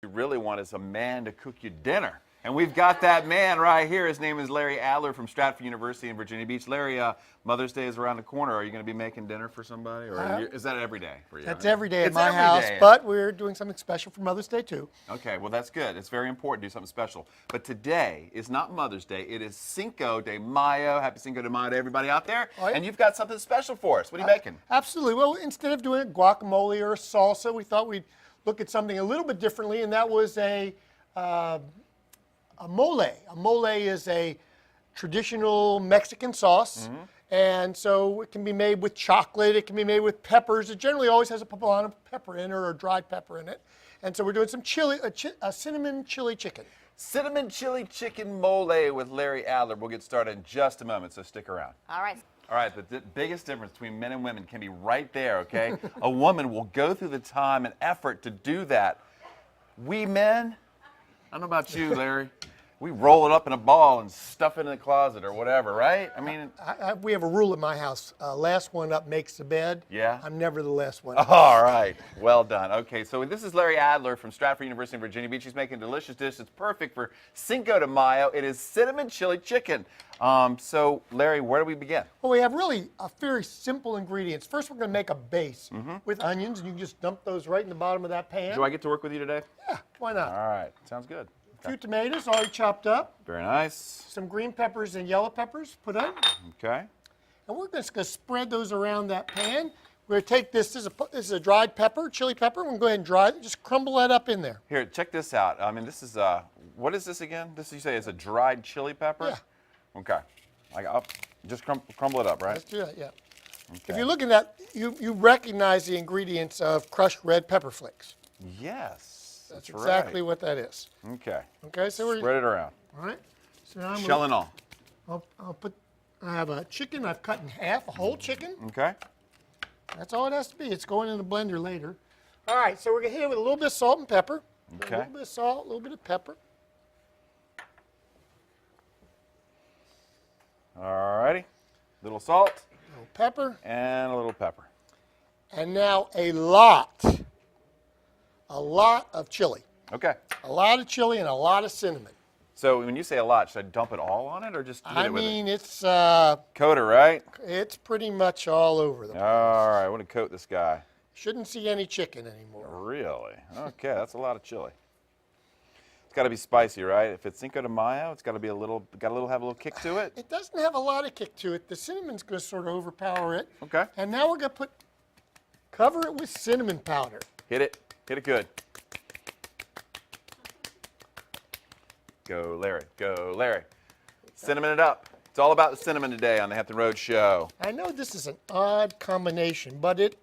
you really want is a man to cook you dinner. And we've got that man right here. His name is Larry Adler from Stratford University in Virginia Beach. Larry, Mother's Day is around the corner. Are you going to be making dinner for somebody? Or is that every day for you? That's every day at It's my every house, day. but we're doing something special for Mother's Day, too. Okay, well, that's good. It's very important to do something special. But today is not Mother's Day. It is Cinco de Mayo. Happy Cinco de Mayo to everybody out there. Oh, yeah. And you've got something special for us. What are you making? Absolutely. Well, instead of doing a guacamole or a salsa, we thought we'd look at something a little bit differently, and that was a mole. A mole is a traditional Mexican sauce, and so it can be made with chocolate, it can be made with peppers. It generally always has a poblano of pepper in it or dried pepper in it. And so we're doing some chili, a cinnamon chili chicken. Cinnamon chili chicken mole with Larry Adler. We'll get started in just a moment, so stick around. All right. All right, the biggest difference between men and women can be right there, okay? A woman will go through the time and effort to do that. We men, I don't know about you, Larry. We roll it up in a ball and stuff it in the closet or whatever, right? I mean, We have a rule at my house. Last one up makes the bed. Yeah? I'm never the last one. all right. Well done. Okay, so this is Larry Adler from Stratford University in Virginia Beach. He's making a delicious dish that's perfect for Cinco de Mayo. It is cinnamon chili chicken. So, Larry, where do we begin? Well, we have really a very simple ingredients. First, we're going to make a base with onions, and you can just dump those right in the bottom of that pan. Do I get to work with you today? Yeah, why not? All right. Sounds good. A few tomatoes already chopped up. Very nice. Some green peppers and yellow peppers put in. Okay. And we're just going to spread those around that pan. We're going to take this is a dried pepper, chili pepper. We're going to go ahead and dry it. Just crumble that up in there. Here, check this out. I mean, this is, what is this again? This, you say, is a dried chili pepper? Yeah. Okay. I'll just crumble it up, right? Let's do that, yeah. Okay. If you're looking at that, you recognize the ingredients of crushed red pepper flakes. Yes. That's exactly what that is. Okay. Okay, so we're spread it around. all right. So now Shell and all. I have a chicken I've cut in half, a whole chicken. Okay. That's all it has to be. It's going in the blender later. All right, so we're going to hit it with a little bit of salt and pepper. Okay. A little bit of salt, a little bit of pepper. All righty. Little salt. A little pepper. And a little pepper. And now a lot of chili. Okay. A lot of chili and a lot of cinnamon. So when you say a lot, should I dump it all on it or just hit it with it? It's Coat it, right? it's pretty much all over the place. All right. I want to coat this guy. Shouldn't see any chicken anymore. Really? Okay. That's a lot of chili. It's got to be spicy, right? If it's Cinco de Mayo, it's got to be have a little kick to it. It doesn't have a lot of kick to it. The cinnamon's going to sort of overpower it. Okay. And now we're going to cover it with cinnamon powder. Hit it. Hit it good. Go, Larry. Go, Larry. Cinnamon it up. It's all about the cinnamon today on the Hampton Road Show. I know this is an odd combination, but it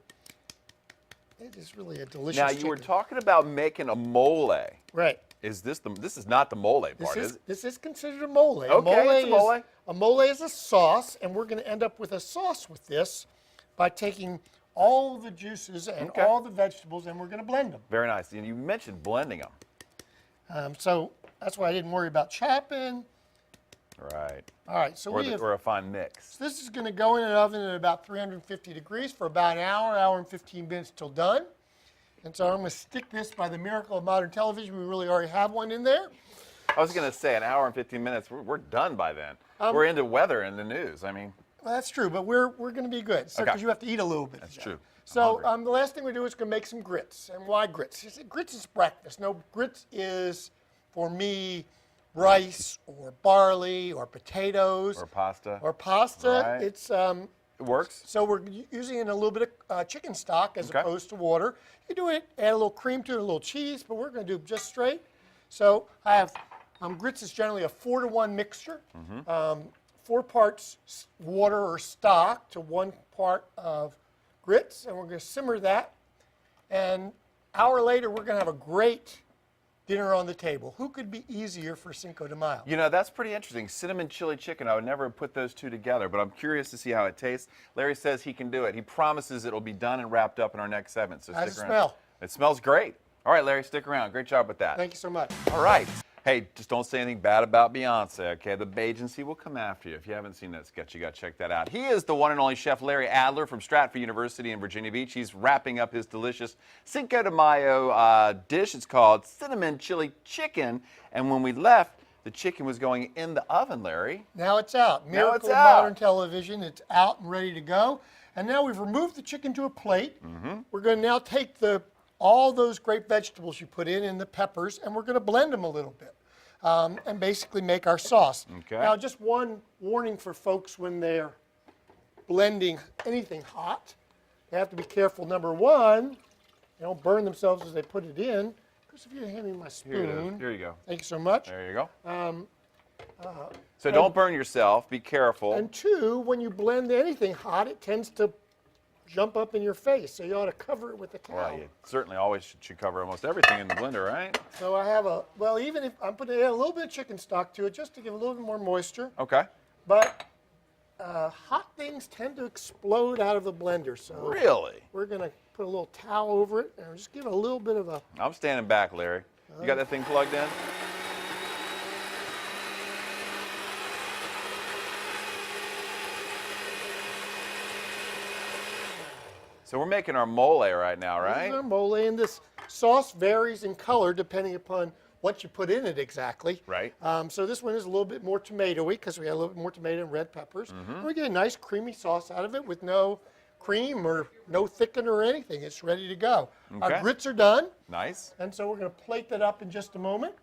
is really a delicious Now, chicken. you were talking about making a mole. Right. This is not the mole part, is it? This is considered a mole. Okay, it's a mole. A mole is a sauce, and we're going to end up with a sauce with this by taking all the juices and all the vegetables, and we're going to blend them. Very nice. And you mentioned blending them. So that's why I didn't worry about chopping. Right. All right, so or a fine mix. this is going to go in an oven at about 350 degrees for about an hour and 15 minutes till done. And so I'm going to stick this by the miracle of modern television. We really already have one in there. I was going to say an hour and 15 minutes. We're done by then. We're into weather and the news. I mean. Well, that's true, but we're going to be good. So because you have to eat a little bit. That's true. So the last thing we do is going to make some grits. And why grits? Grits is breakfast. No, grits is, for me, rice or barley or potatoes. Or pasta. Or pasta. Right. It works. So we're using a little bit of chicken stock as opposed to water. You do it, add a little cream to it, a little cheese, but we're going to do just straight. So I have grits is generally a 4-to-1 mixture. 4 parts water or stock to 1 part of grits, and we're going to simmer that. And an hour later, we're going to have a great dinner on the table. Who could be easier for Cinco de Mayo? You know, that's pretty interesting. Cinnamon chili chicken. I would never put those two together, but I'm curious to see how it tastes. Larry says he can do it. He promises it'll be done and wrapped up in our next segment. So How's stick it around. smell? It smells great. All right, Larry, stick around. Great job with that. Thank you so much. All right. Hey, just don't say anything bad about Beyonce, okay? The agency will come after you. If you haven't seen that sketch, you got to check that out. He is the one and only Chef Larry Adler from Stratford University in Virginia Beach. He's wrapping up his delicious Cinco de Mayo dish. It's called cinnamon chili chicken. And when we left, the chicken was going in the oven, Larry. Now it's out. Now Miracle it's of out. modern television. It's out and ready to go. And now we've removed the chicken to a plate. We're going to now take all those great vegetables you put in and the peppers, and we're going to blend them a little bit and basically make our sauce. Okay. Now, just one warning for folks when they're blending anything hot. They have to be careful. Number one, they don't burn themselves as they put it in. Because if you hand me my spoon. Here you go. Thank you so much. There you go. So don't burn yourself. Be careful. And two, when you blend anything hot, it tends to jump up in your face. So you ought to cover it with a towel. Well, you certainly always should cover almost everything in the blender, right? So I have even if I'm putting a little bit of chicken stock to it just to give a little bit more moisture. Okay. But hot things tend to explode out of the blender. So Really? we're going to put a little towel over it and just give it a little bit of a... I'm standing back, Larry. You got that thing plugged in? So we're making our mole right now, right? This is our mole, and this sauce varies in color depending upon what you put in it exactly. Right. So this one is a little bit more tomatoey because we got a little bit more tomato and red peppers. We get a nice creamy sauce out of it with no cream or no thickener or anything. It's ready to go. Okay. Our grits are done, Nice. and so we're going to plate that up in just a moment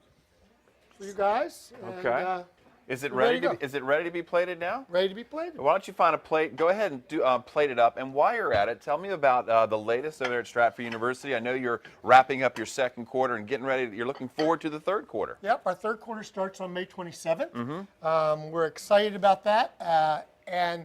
for you guys. Okay. Is it ready ready? to go. Is it ready to be plated now? Ready to be plated. Why don't you find a plate? Go ahead and plate it up. And while you're at it, tell me about the latest over there at Stratford University. I know you're wrapping up your second quarter and getting ready. You're looking forward to the third quarter. Yep, our third quarter starts on May 27th. We're excited about that, and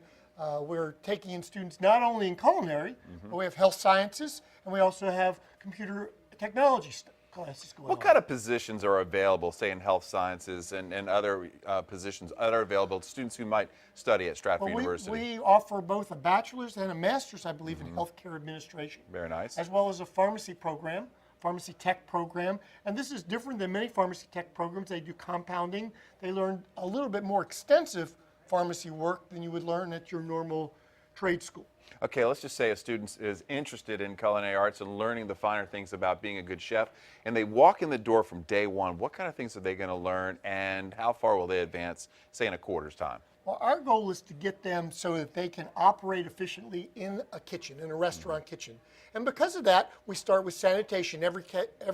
we're taking in students not only in culinary, but we have health sciences, and we also have computer technology classes going on. What kind of positions are available, say in health sciences and other positions that are available to students who might study at Stratford University? We offer both a bachelor's and a master's, I believe, in healthcare administration. Very nice. As well as a pharmacy program, pharmacy tech program. And this is different than many pharmacy tech programs. They do compounding. They learn a little bit more extensive pharmacy work than you would learn at your normal trade school. Okay, let's just say a student is interested in culinary arts and learning the finer things about being a good chef, and they walk in the door from day one. What kind of things are they going to learn, and how far will they advance, say, in a quarter's time? Well, our goal is to get them so that they can operate efficiently in a kitchen, in a restaurant kitchen. And because of that, we start with sanitation. Every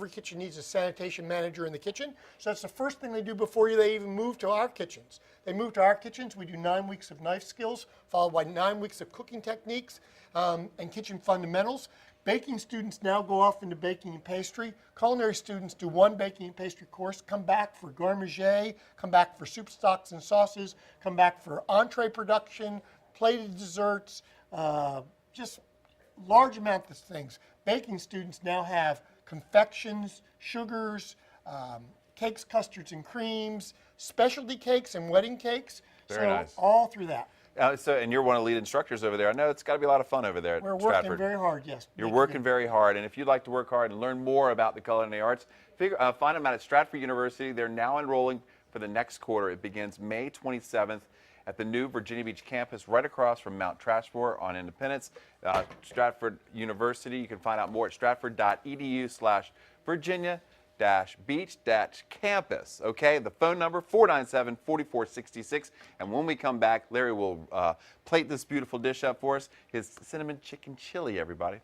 kitchen needs a sanitation manager in the kitchen. So that's the first thing they do before they even move to our kitchens. They move to our kitchens. We do 9 weeks of knife skills, followed by 9 weeks of cooking techniques and kitchen fundamentals. Baking students now go off into baking and pastry. Culinary students do 1 baking and pastry course, come back for garde-manger, come back for soup, stocks, and sauces, come back for entree production, plated desserts, just large amount of things. Baking students now have confections, sugars, cakes, custards, and creams, specialty cakes and wedding cakes. Very nice. All through that. And you're one of the lead instructors over there. I know it's got to be a lot of fun over there at We're Stratford. working very hard, yes. You're working very hard, and if you'd like to work hard and learn more about the culinary arts, find them out at Stratford University. They're now enrolling for the next quarter. It begins May 27th at the new Virginia Beach campus right across from Mount Trashmore on Independence. Stratford University, you can find out more at stratford.edu/Virginia-Beach-Campus. Okay, the phone number 497-4466. And when we come back, Larry will plate this beautiful dish up for us. His cinnamon chicken chili, everybody.